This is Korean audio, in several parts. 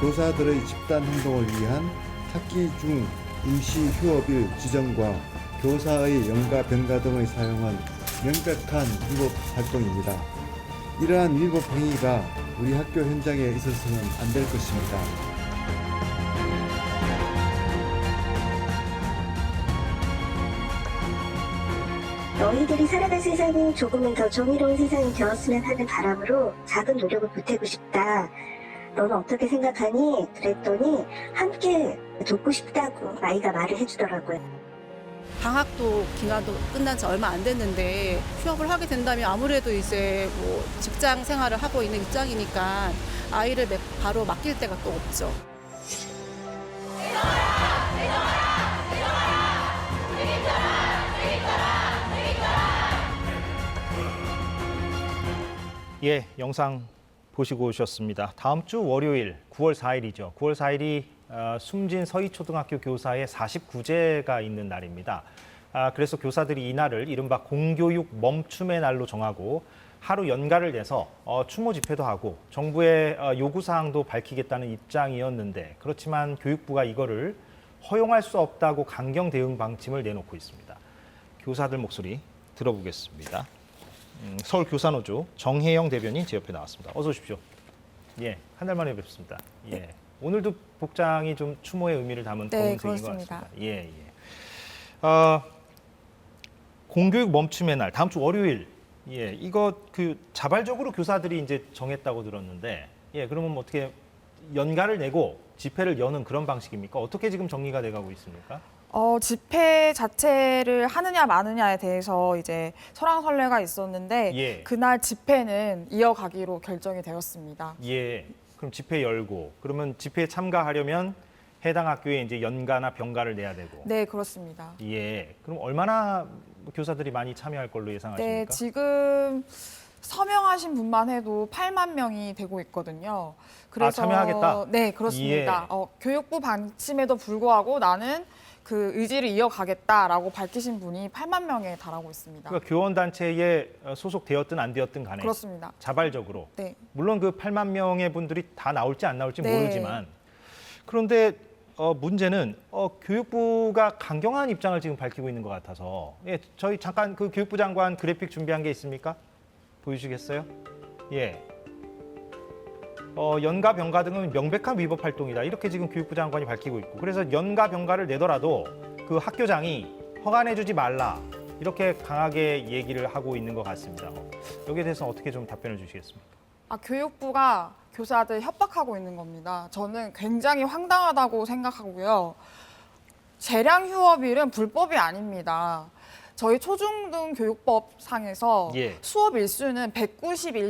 교사들의 집단 행동을 위한 학기 중 임시 휴업일 지정과 교사의 연가 병가 등을 사용한 명백한 위법 활동입니다. 이러한 위법 행위가 우리 학교 현장에 있어서는 안 될 것입니다. 너희들이 살아갈 세상이 조금은 더 정의로운 세상이 되었으면 하는 바람으로 작은 노력을 보태고 싶다. 너는 어떻게 생각하니? 그랬더니 함께 돕고 싶다고 아이가 말을 해주더라고요. 방학도 기간도 끝난 지 얼마 안 됐는데 휴업을 하게 된다면 아무래도 이제 뭐 직장 생활을 하고 있는 입장이니까 아이를 바로 맡길 데가 또 없죠. 예, 영상 보시고 오셨습니다. 다음 주 월요일 9월 4일이죠. 9월 4일이 숨진 서희초등학교 교사의 49제가 있는 날입니다. 그래서 교사들이 이날을 이른바 공교육 멈춤의 날로 정하고 하루 연가를 내서 추모 집회도 하고 정부의 요구사항도 밝히겠다는 입장이었는데 그렇지만 교육부가 이거를 허용할 수 없다고 강경 대응 방침을 내놓고 있습니다. 교사들 목소리 들어보겠습니다. 서울교사노조 정혜영 대변인 제 옆에 나왔습니다. 어서 오십시오. 예, 한 달 만에 뵙습니다. 예, 네. 오늘도 복장이 좀 추모의 의미를 담은 네, 검은색인 것 그렇습니다. 같습니다. 예, 공교육 멈춤의 날, 다음 주 월요일. 예, 이거 자발적으로 교사들이 이제 정했다고 들었는데, 예, 그러면 뭐 어떻게 연가를 내고 집회를 여는 그런 방식입니까? 어떻게 지금 정리가 돼가고 있습니까? 집회 자체를 하느냐 마느냐에 대해서 이제 설왕설래가 있었는데 예. 그날 집회는 이어가기로 결정이 되었습니다. 예, 그럼 집회 열고 그러면 집회에 참가하려면 해당 학교에 이제 연가나 병가를 내야 되고. 네, 그렇습니다. 예, 그럼 얼마나 교사들이 많이 참여할 걸로 예상하십니까? 네, 지금 서명하신 분만 해도 8만 명이 되고 있거든요. 그래서 참여하겠다? 네, 그렇습니다. 예. 교육부 방침에도 불구하고 나는 그 의지를 이어가겠다라고 밝히신 분이 8만 명에 달하고 있습니다. 그러니까 교원단체에 소속되었든 안 되었든 간에 그렇습니다. 자발적으로. 네. 물론 그 8만 명의 분들이 다 나올지 안 나올지 네. 모르지만 그런데 문제는 교육부가 강경한 입장을 지금 밝히고 있는 것 같아서 예, 저희 잠깐 그 교육부 장관 그래픽 준비한 게 있습니까? 보여주시겠어요? 예. 연가 병가 등은 명백한 위법 활동이다. 이렇게 지금 교육부 장관이 밝히고 있고 그래서 연가 병가를 내더라도 그 학교장이 허가내주지 말라. 이렇게 강하게 얘기를 하고 있는 것 같습니다. 여기에 대해서 어떻게 좀 답변을 주시겠습니까? 교육부가 교사들 협박하고 있는 겁니다. 저는 굉장히 황당하다고 생각하고요. 재량 휴업일은 불법이 아닙니다. 저희 초중등 교육법상에서 예. 수업 일수는 190일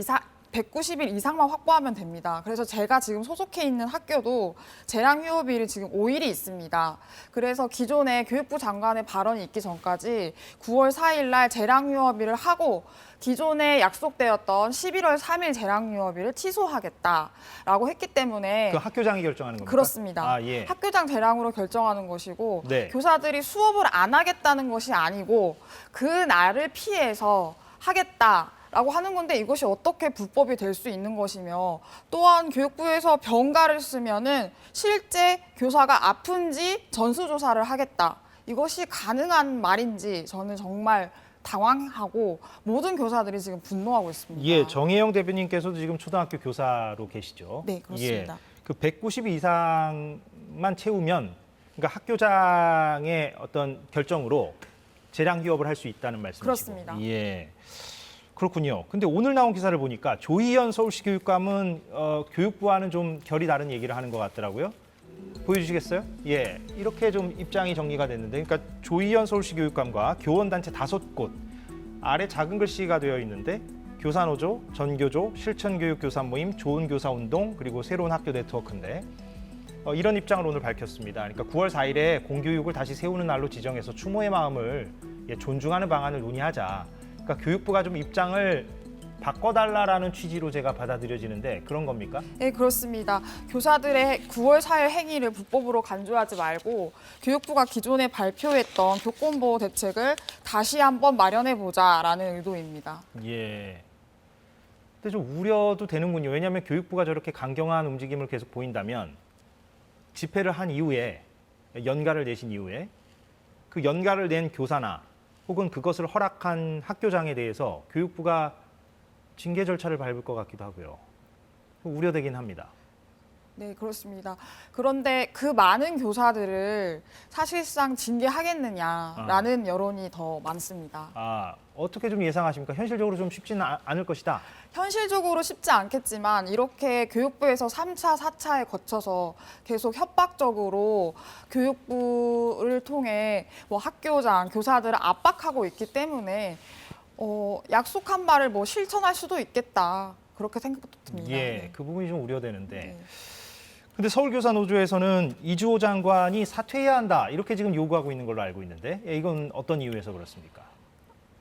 이상만 확보하면 됩니다. 그래서 제가 지금 소속해 있는 학교도 재량 휴업일이 지금 5일이 있습니다. 그래서 기존에 교육부 장관의 발언이 있기 전까지 9월 4일 날 재량 휴업일을 하고 기존에 약속되었던 11월 3일 재량 휴업일을 취소하겠다라고 했기 때문에 그 학교장이 결정하는 겁니까? 그렇습니다. 예. 학교장 재량으로 결정하는 것이고 네. 교사들이 수업을 안 하겠다는 것이 아니고 그 날을 피해서 하겠다라고 하는 건데 이것이 어떻게 불법이 될 수 있는 것이며 또한 교육부에서 병가를 쓰면은 실제 교사가 아픈지 전수조사를 하겠다. 이것이 가능한 말인지 저는 정말 당황하고 모든 교사들이 지금 분노하고 있습니다. 예, 정혜영 대변인께서도 지금 초등학교 교사로 계시죠? 네, 그렇습니다. 예, 그 190 이상만 채우면 그러니까 학교장의 어떤 결정으로 재량 휴업을 할 수 있다는 말씀이시고. 그렇습니다. 예. 그렇군요. 근데 오늘 나온 기사를 보니까 조희연 서울시 교육감은 교육부와는 좀 결이 다른 얘기를 하는 것 같더라고요. 보여주시겠어요? 예, 이렇게 좀 입장이 정리가 됐는데, 그러니까 조희연 서울시 교육감과 교원단체 5곳 아래 작은 글씨가 되어 있는데 교사노조, 전교조, 실천교육교사 모임, 좋은교사운동 그리고 새로운 학교 네트워크인데 이런 입장을 오늘 밝혔습니다. 그러니까 9월 4일에 공교육을 다시 세우는 날로 지정해서 추모의 마음을 존중하는 방안을 논의하자. 그러니까 교육부가 좀 입장을 바꿔달라라는 취지로 제가 받아들여지는데 그런 겁니까? 네, 그렇습니다. 교사들의 9월 4일 행위를 불법으로 간주하지 말고 교육부가 기존에 발표했던 교권보호 대책을 다시 한번 마련해보자라는 의도입니다. 예. 근데 좀 우려도 되는군요. 왜냐하면 교육부가 저렇게 강경한 움직임을 계속 보인다면 집회를 한 이후에 연가를 내신 이후에 그 연가를 낸 교사나 혹은 그것을 허락한 학교장에 대해서 교육부가 징계 절차를 밟을 것 같기도 하고요. 우려되긴 합니다. 네, 그렇습니다. 그런데 그 많은 교사들을 사실상 징계하겠느냐라는 여론이 더 많습니다. 어떻게 좀 예상하십니까? 현실적으로 좀 쉽지는 않을 것이다. 현실적으로 쉽지 않겠지만 이렇게 교육부에서 3차, 4차에 거쳐서 계속 협박적으로 교육부를 통해 뭐 학교장, 교사들을 압박하고 있기 때문에 약속한 바를 뭐 실천할 수도 있겠다. 그렇게 생각도 듭니다. 예, 네. 그 부분이 좀 우려되는데. 네. 근데 서울교사노조에서는 이주호 장관이 사퇴해야 한다 이렇게 지금 요구하고 있는 걸로 알고 있는데 이건 어떤 이유에서 그렇습니까?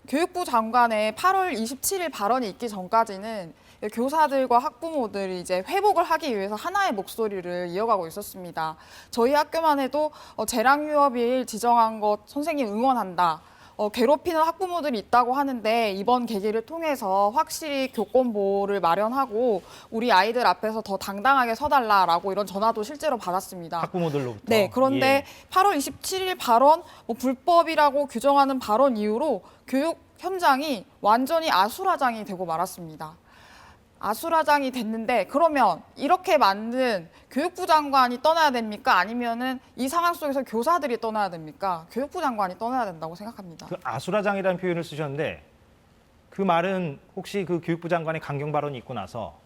교육부 장관의 8월 27일 발언이 있기 전까지는 교사들과 학부모들이 이제 회복을 하기 위해서 하나의 목소리를 이어가고 있었습니다. 저희 학교만 해도 재량유업일 지정한 것 선생님 응원한다. 괴롭히는 학부모들이 있다고 하는데 이번 계기를 통해서 확실히 교권 보호를 마련하고 우리 아이들 앞에서 더 당당하게 서달라라고 이런 전화도 실제로 받았습니다. 학부모들로부터. 네, 그런데 예. 8월 27일 발언, 불법이라고 규정하는 발언 이후로 교육 현장이 완전히 아수라장이 되고 말았습니다. 아수라장이 됐는데 그러면 이렇게 만든 교육부 장관이 떠나야 됩니까? 아니면은 이 상황 속에서 교사들이 떠나야 됩니까? 교육부 장관이 떠나야 된다고 생각합니다. 그 아수라장이라는 표현을 쓰셨는데 그 말은 혹시 그 교육부 장관의 강경 발언이 있고 나서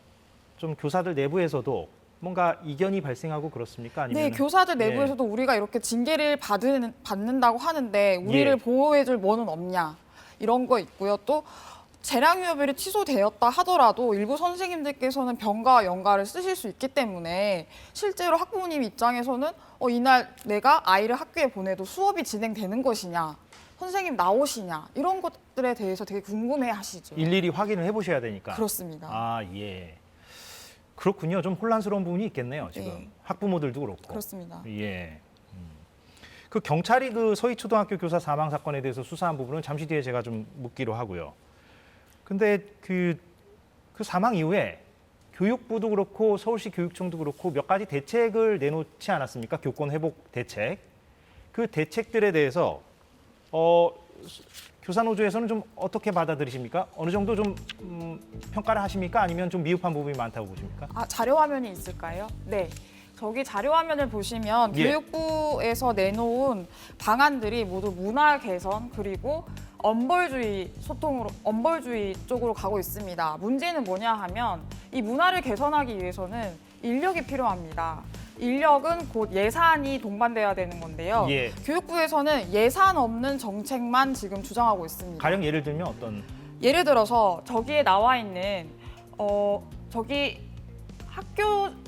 좀 교사들 내부에서도 뭔가 이견이 발생하고 그렇습니까? 아니면 네, 교사들 내부에서도 우리가 이렇게 징계를 받는다고 하는데 우리를 예. 보호해줄 뭐는 없냐 이런 거 있고요. 또 재량유업일이 취소되었다 하더라도 일부 선생님들께서는 병가와 연가를 쓰실 수 있기 때문에 실제로 학부모님 입장에서는 이날 내가 아이를 학교에 보내도 수업이 진행되는 것이냐, 선생님 나오시냐 이런 것들에 대해서 되게 궁금해하시죠. 일일이 확인을 해보셔야 되니까. 그렇습니다. 예. 그렇군요. 좀 혼란스러운 부분이 있겠네요. 지금 네. 학부모들도 그렇고. 그렇습니다. 예. 그 경찰이 그 서희초등학교 교사 사망 사건에 대해서 수사한 부분은 잠시 뒤에 제가 좀 묻기로 하고요. 근데 그 사망 이후에 교육부도 그렇고 서울시 교육청도 그렇고 몇 가지 대책을 내놓지 않았습니까? 교권 회복 대책. 그 대책들에 대해서 교사노조에서는 좀 어떻게 받아들이십니까? 어느 정도 좀 평가를 하십니까? 아니면 좀 미흡한 부분이 많다고 보십니까? 자료 화면이 있을까요? 네. 저기 자료 화면을 보시면 예. 교육부에서 내놓은 방안들이 모두 문화 개선 그리고 엄벌주의 쪽으로 가고 있습니다. 문제는 뭐냐 하면 이 문화를 개선하기 위해서는 인력이 필요합니다. 인력은 곧 예산이 동반돼야 되는 건데요. 예. 교육부에서는 예산 없는 정책만 지금 주장하고 있습니다. 가령 예를 들면 어떤 예를 들어서 저기에 나와 있는 저기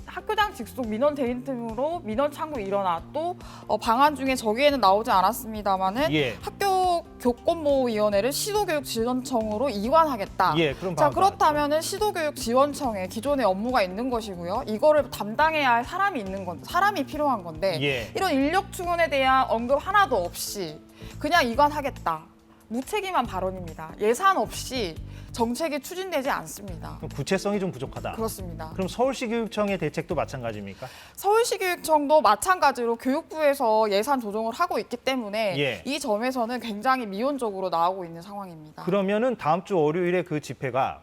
학교장 직속 민원 대행 등으로 민원 창구 일어나 또 방안 중에 저기에는 나오지 않았습니다만은 예. 학교 교권보호위원회를 시도교육지원청으로 이관하겠다. 예, 그런 자, 방안도 그렇다면은 시도교육지원청에 기존의 업무가 있는 것이고요. 이거를 담당해야 할 사람이 필요한 건데 예. 이런 인력 충원에 대한 언급 하나도 없이 그냥 이관하겠다. 무책임한 발언입니다. 예산 없이 정책이 추진되지 않습니다. 그럼 구체성이 좀 부족하다. 그렇습니다. 그럼 서울시 교육청의 대책도 마찬가지입니까? 서울시교육청도 마찬가지로 교육부에서 예산 조정을 하고 있기 때문에 예. 이 점에서는 굉장히 미온적으로 나오고 있는 상황입니다. 그러면은 다음 주 월요일에 그 집회가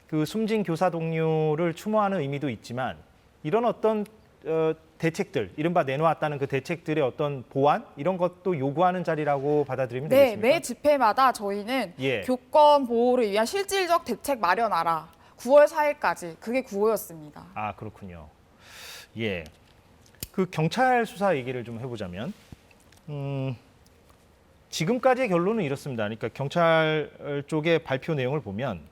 그 숨진 교사 동료를 추모하는 의미도 있지만 이런 어떤 대책들, 이른바 내놓았다는 그 대책들의 어떤 보완 이런 것도 요구하는 자리라고 받아들이면 네, 되겠습니까? 매 집회마다 저희는 예. 교권 보호를 위한 실질적 대책 마련하라. 9월 4일까지 그게 구호였습니다. 아, 그렇군요. 예. 그 경찰 수사 얘기를 좀 해보자면 지금까지의 결론은 이렇습니다. 그러니까 경찰 쪽의 발표 내용을 보면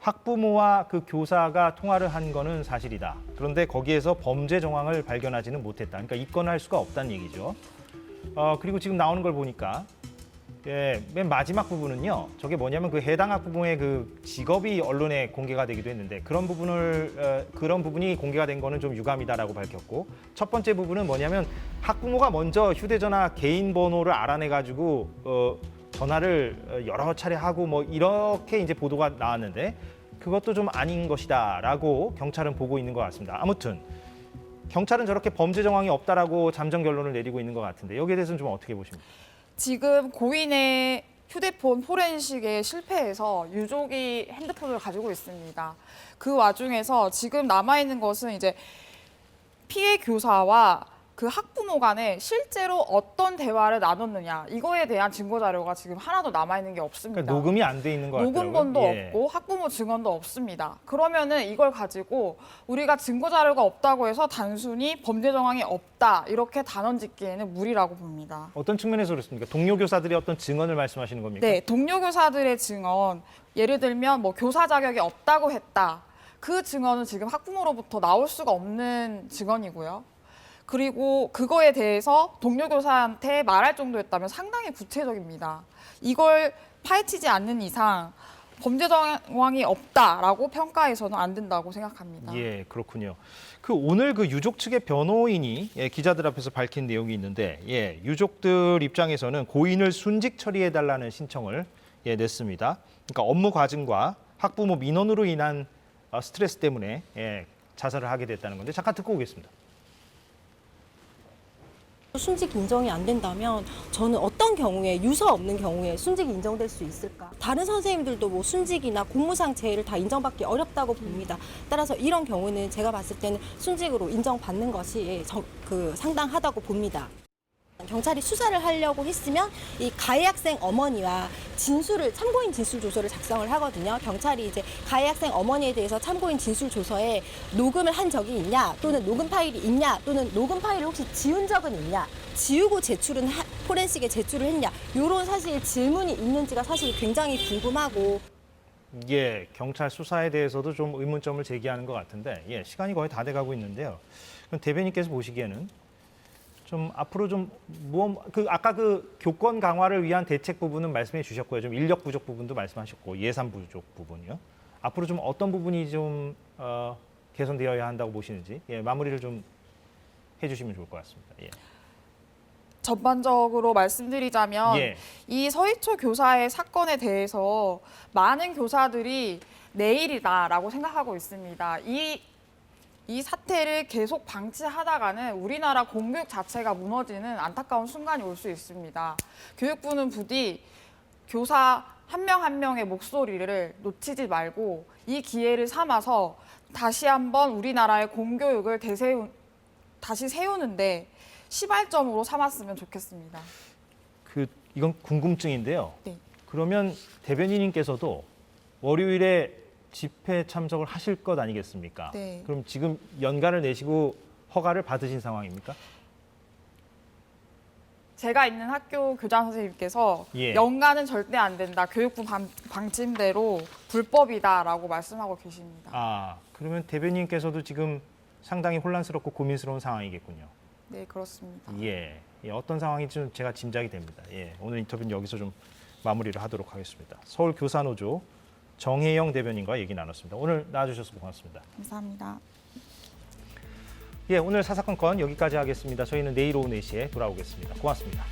학부모와 그 교사가 통화를 한 거는 사실이다. 그런데 거기에서 범죄 정황을 발견하지는 못했다. 그러니까 입건할 수가 없다는 얘기죠. 그리고 지금 나오는 걸 보니까 맨 마지막 부분은요. 저게 뭐냐면 그 해당 학부모의 그 직업이 언론에 공개가 되기도 했는데 그런 부분이 공개가 된 거는 좀 유감이다라고 밝혔고 첫 번째 부분은 뭐냐면 학부모가 먼저 휴대전화 개인 번호를 알아내 가지고 전화를 여러 차례 하고 뭐 이렇게 이제 보도가 나왔는데 그것도 좀 아닌 것이다라고 경찰은 보고 있는 것 같습니다. 아무튼 경찰은 저렇게 범죄 정황이 없다라고 잠정 결론을 내리고 있는 것 같은데 여기에 대해서는 좀 어떻게 보십니까? 지금 고인의 휴대폰 포렌식에 실패해서 유족이 핸드폰을 가지고 있습니다. 그 와중에서 지금 남아있는 것은 이제 피해 교사와 그 학부모 간에 실제로 어떤 대화를 나눴느냐 이거에 대한 증거 자료가 지금 하나도 남아있는 게 없습니다. 그러니까 녹음이 안 돼 있는 것 같더라고요. 녹음본도 예. 없고 학부모 증언도 없습니다. 그러면은 이걸 가지고 우리가 증거 자료가 없다고 해서 단순히 범죄 정황이 없다 이렇게 단언 짓기에는 무리라고 봅니다. 어떤 측면에서 그렇습니까? 동료 교사들의 어떤 증언을 말씀하시는 겁니까? 네, 동료 교사들의 증언, 예를 들면 뭐 교사 자격이 없다고 했다. 그 증언은 지금 학부모로부터 나올 수가 없는 증언이고요. 그리고 그거에 대해서 동료 교사한테 말할 정도였다면 상당히 구체적입니다. 이걸 파헤치지 않는 이상 범죄 정황이 없다라고 평가해서는 안 된다고 생각합니다. 예, 그렇군요. 오늘 그 유족 측의 변호인이 기자들 앞에서 밝힌 내용이 있는데, 유족들 입장에서는 고인을 순직 처리해달라는 신청을 냈습니다. 그러니까 업무 과증과 학부모 민원으로 인한 스트레스 때문에 자살을 하게 됐다는 건데 잠깐 듣고 오겠습니다. 순직 인정이 안 된다면 저는 어떤 경우에 유서 없는 경우에 순직이 인정될 수 있을까? 다른 선생님들도 뭐 순직이나 공무상 재해를 다 인정받기 어렵다고 봅니다. 따라서 이런 경우는 제가 봤을 때는 순직으로 인정받는 것이 상당하다고 봅니다. 경찰이 수사를 하려고 했으면 이 가해 학생 어머니와 참고인 진술 조서를 작성을 하거든요. 경찰이 이제 가해 학생 어머니에 대해서 참고인 진술 조서에 녹음을 한 적이 있냐, 또는 녹음 파일이 있냐, 또는 녹음 파일을 혹시 지운 적은 있냐, 지우고 포렌식에 제출을 했냐, 이런 사실 질문이 있는지가 사실 굉장히 궁금하고. 경찰 수사에 대해서도 좀 의문점을 제기하는 것 같은데, 시간이 거의 다 돼가고 있는데요. 그럼 대변인께서 보시기에는 좀 앞으로 아까 교권 강화를 위한 대책 부분은 말씀해 주셨고요. 좀 인력 부족 부분도 말씀하셨고 예산 부족 부분이요. 앞으로 좀 어떤 부분이 좀 개선되어야 한다고 보시는지 마무리를 좀 해주시면 좋을 것 같습니다. 전반적으로 말씀드리자면 이 서희초 교사의 사건에 대해서 많은 교사들이 내일이다라고 생각하고 있습니다. 이 사태를 계속 방치하다가는 우리나라 공교육 자체가 무너지는 안타까운 순간이 올 수 있습니다. 교육부는 부디 교사 한 명 한 명의 목소리를 놓치지 말고 이 기회를 삼아서 다시 한번 우리나라의 공교육을 다시 세우는데 시발점으로 삼았으면 좋겠습니다. 이건 궁금증인데요. 네. 그러면 대변인님께서도 월요일에 집회 참석을 하실 것 아니겠습니까? 네. 그럼 지금 연가를 내시고 허가를 받으신 상황입니까? 제가 있는 학교 교장 선생님께서 연가는 절대 안 된다. 교육부 방침대로 불법이다라고 말씀하고 계십니다. 그러면 대변인께서도 지금 상당히 혼란스럽고 고민스러운 상황이겠군요. 네, 그렇습니다. 어떤 상황인지 좀 제가 짐작이 됩니다. 오늘 인터뷰는 여기서 좀 마무리를 하도록 하겠습니다. 서울교사노조 정혜영 대변인과 얘기 나눴습니다. 오늘 나와주셔서 고맙습니다. 감사합니다. 오늘 사사건건 여기까지 하겠습니다. 저희는 내일 오후 4시에 돌아오겠습니다. 고맙습니다.